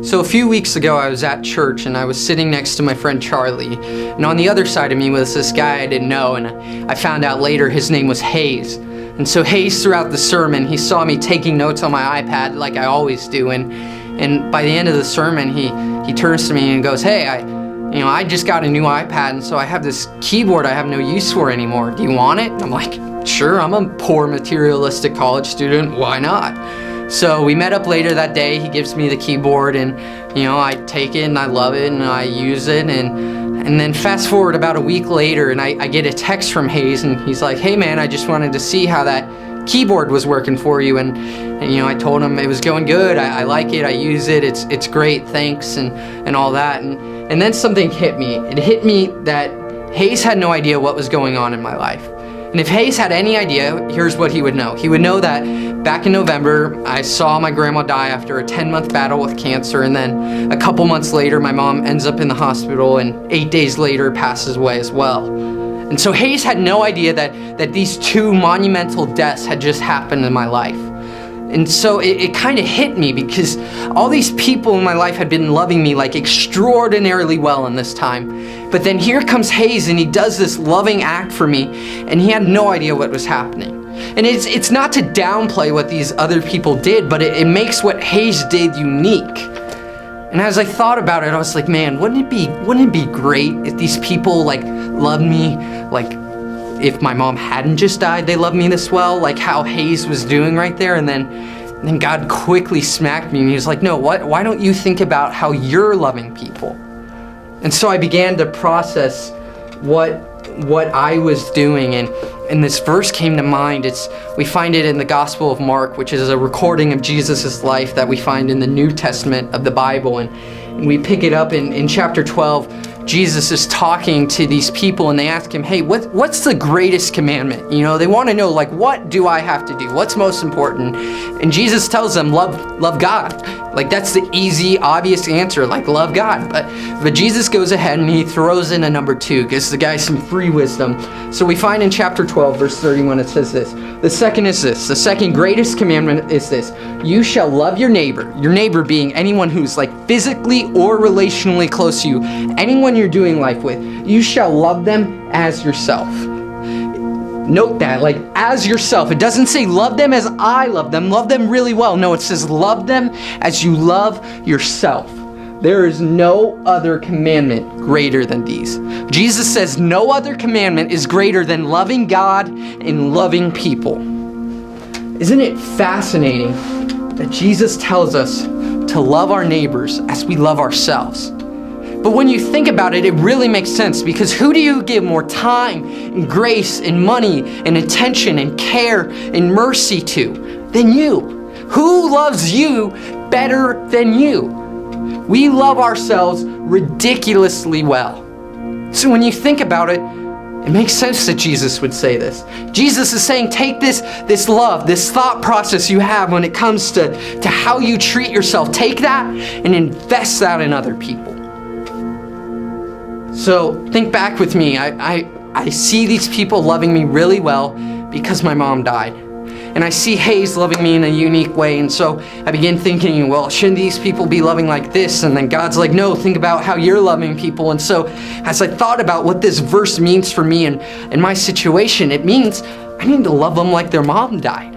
So a few weeks ago, I was at church and I was sitting next to my friend Charlie, and on the other side of me was this guy I didn't know, and I found out later his name was Hayes. And so Hayes, throughout the sermon, he saw me taking notes on my iPad like I always do, and by the end of the sermon, he turns to me and goes, "Hey, I just got a new iPad, and so I have this keyboard I have no use for anymore. Do you want it?" And I'm like, "Sure, I'm a poor materialistic college student, why not?" So we met up later that day. He gives me the keyboard, and I take it and I love it and I use it, and then fast forward about a week later, and I get a text from Hayes, and he's like, "Hey man, I just wanted to see how that keyboard was working for you," and I told him it was going good. I like it, I use it, it's great, thanks, and all that, and then something hit me. It hit me that Hayes had no idea what was going on in my life. And if Hayes had any idea, here's what he would know. He would know that back in November, I saw my grandma die after a 10-month battle with cancer, and then a couple months later, my mom ends up in the hospital, and 8 days later passes away as well. And so Hayes had no idea that these two monumental deaths had just happened in my life. And so it kind of hit me, because all these people in my life had been loving me like extraordinarily well in this time. But then here comes Hayes, and he does this loving act for me, and he had no idea what was happening. And it's not to downplay what these other people did, but it makes what Hayes did unique. And as I thought about it, I was like, man, wouldn't it be great if these people loved me like if my mom hadn't just died, they loved me this well, like how Hayes was doing right there? And then God quickly smacked me, and he was like, no, why don't you think about how you're loving people? And so I began to process what I was doing, and this verse came to mind. We find it in the Gospel of Mark, which is a recording of Jesus' life that we find in the New Testament of the Bible, and we pick it up in chapter 12. Jesus is talking to these people, and they ask him, hey, what's the greatest commandment? They want to know, what do I have to do? What's most important? And Jesus tells them, love God. That's the easy, obvious answer, love God. But Jesus goes ahead and he throws in a number 2, gives the guy some free wisdom. So we find in chapter 12, verse 31, it says this. The second is this. The second greatest commandment is this. You shall love your neighbor being anyone who's physically or relationally close to you, anyone you're doing life with. You shall love them as yourself. Note that, as yourself. It doesn't say love them as I love them really well. No, it says love them as you love yourself. There is no other commandment greater than these. Jesus says no other commandment is greater than loving God and loving people. Isn't it fascinating that Jesus tells us to love our neighbors as we love ourselves? But when you think about it, it really makes sense, because who do you give more time and grace and money and attention and care and mercy to than you? Who loves you better than you? We love ourselves ridiculously well. So when you think about it, it makes sense that Jesus would say this. Jesus is saying, take this love, this thought process you have when it comes to how you treat yourself, take that and invest that in other people. So think back with me. I see these people loving me really well because my mom died. And I see Hayes loving me in a unique way. And so I begin thinking, well, shouldn't these people be loving like this? And then God's like, no, think about how you're loving people. And so as I thought about what this verse means for me and in my situation, it means I need to love them like their mom died.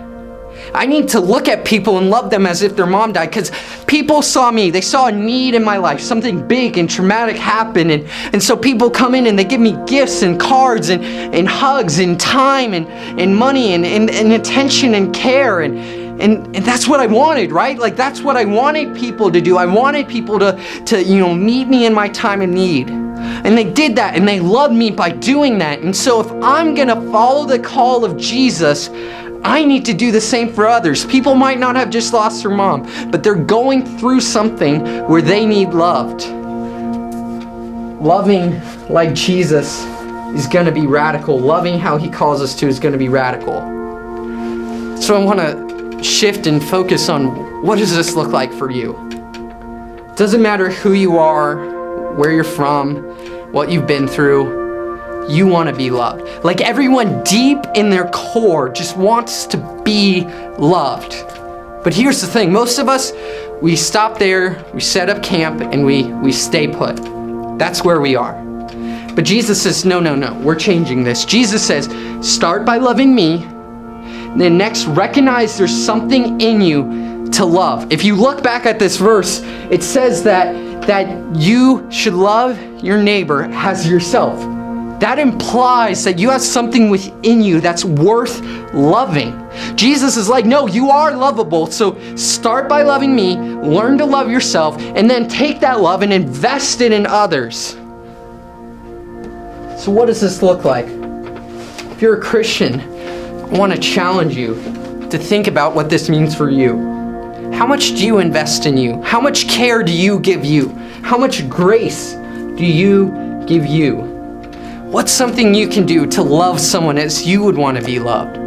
I need to look at people and love them as if their mom died, because people saw me. They saw a need in my life. Something big and traumatic happened. And so people come in and they give me gifts and cards and hugs and time and money and attention and care. And that's what I wanted, right? That's what I wanted people to do. I wanted people to meet me in my time of need. And they did that, and they loved me by doing that. And so if I'm going to follow the call of Jesus, I need to do the same for others. People might not have just lost their mom, but they're going through something where they need loved. Loving like Jesus is going to be radical. Loving how he calls us to is going to be radical. So I want to shift and focus on, what does this look like for you? It doesn't matter who you are, where you're from, what you've been through. You want to be loved. Everyone deep in their core just wants to be loved. But here's the thing, most of us, we stop there, we set up camp, and we stay put. That's where we are. But Jesus says, no, we're changing this. Jesus says, start by loving me, then next recognize there's something in you to love. If you look back at this verse, it says that you should love your neighbor as yourself. That implies that you have something within you that's worth loving. Jesus is like, no, you are lovable. So start by loving me, learn to love yourself, and then take that love and invest it in others. So what does this look like? If you're a Christian, I want to challenge you to think about what this means for you. How much do you invest in you? How much care do you give you? How much grace do you give you? What's something you can do to love someone as you would want to be loved?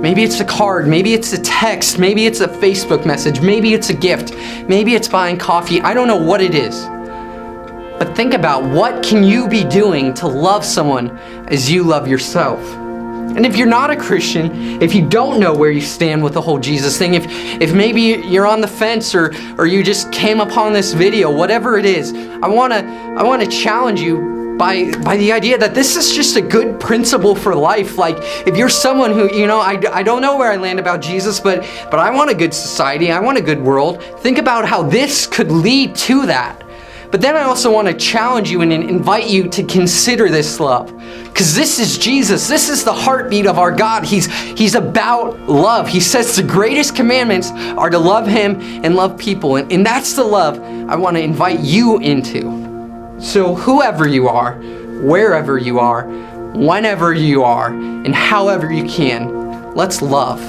Maybe it's a card, maybe it's a text, maybe it's a Facebook message, maybe it's a gift, maybe it's buying coffee. I don't know what it is. But think about, what can you be doing to love someone as you love yourself? And if you're not a Christian, if you don't know where you stand with the whole Jesus thing, if maybe you're on the fence or you just came upon this video, whatever it is, I want to challenge you by the idea that this is just a good principle for life. Like, if you're someone who, I don't know where I land about Jesus, but I want a good society, I want a good world, think about how this could lead to that. But then I also want to challenge you and invite you to consider this love. Because this is Jesus. This is the heartbeat of our God. He's about love. He says the greatest commandments are to love Him and love people. And that's the love I want to invite you into. So whoever you are, wherever you are, whenever you are, and however you can, let's love.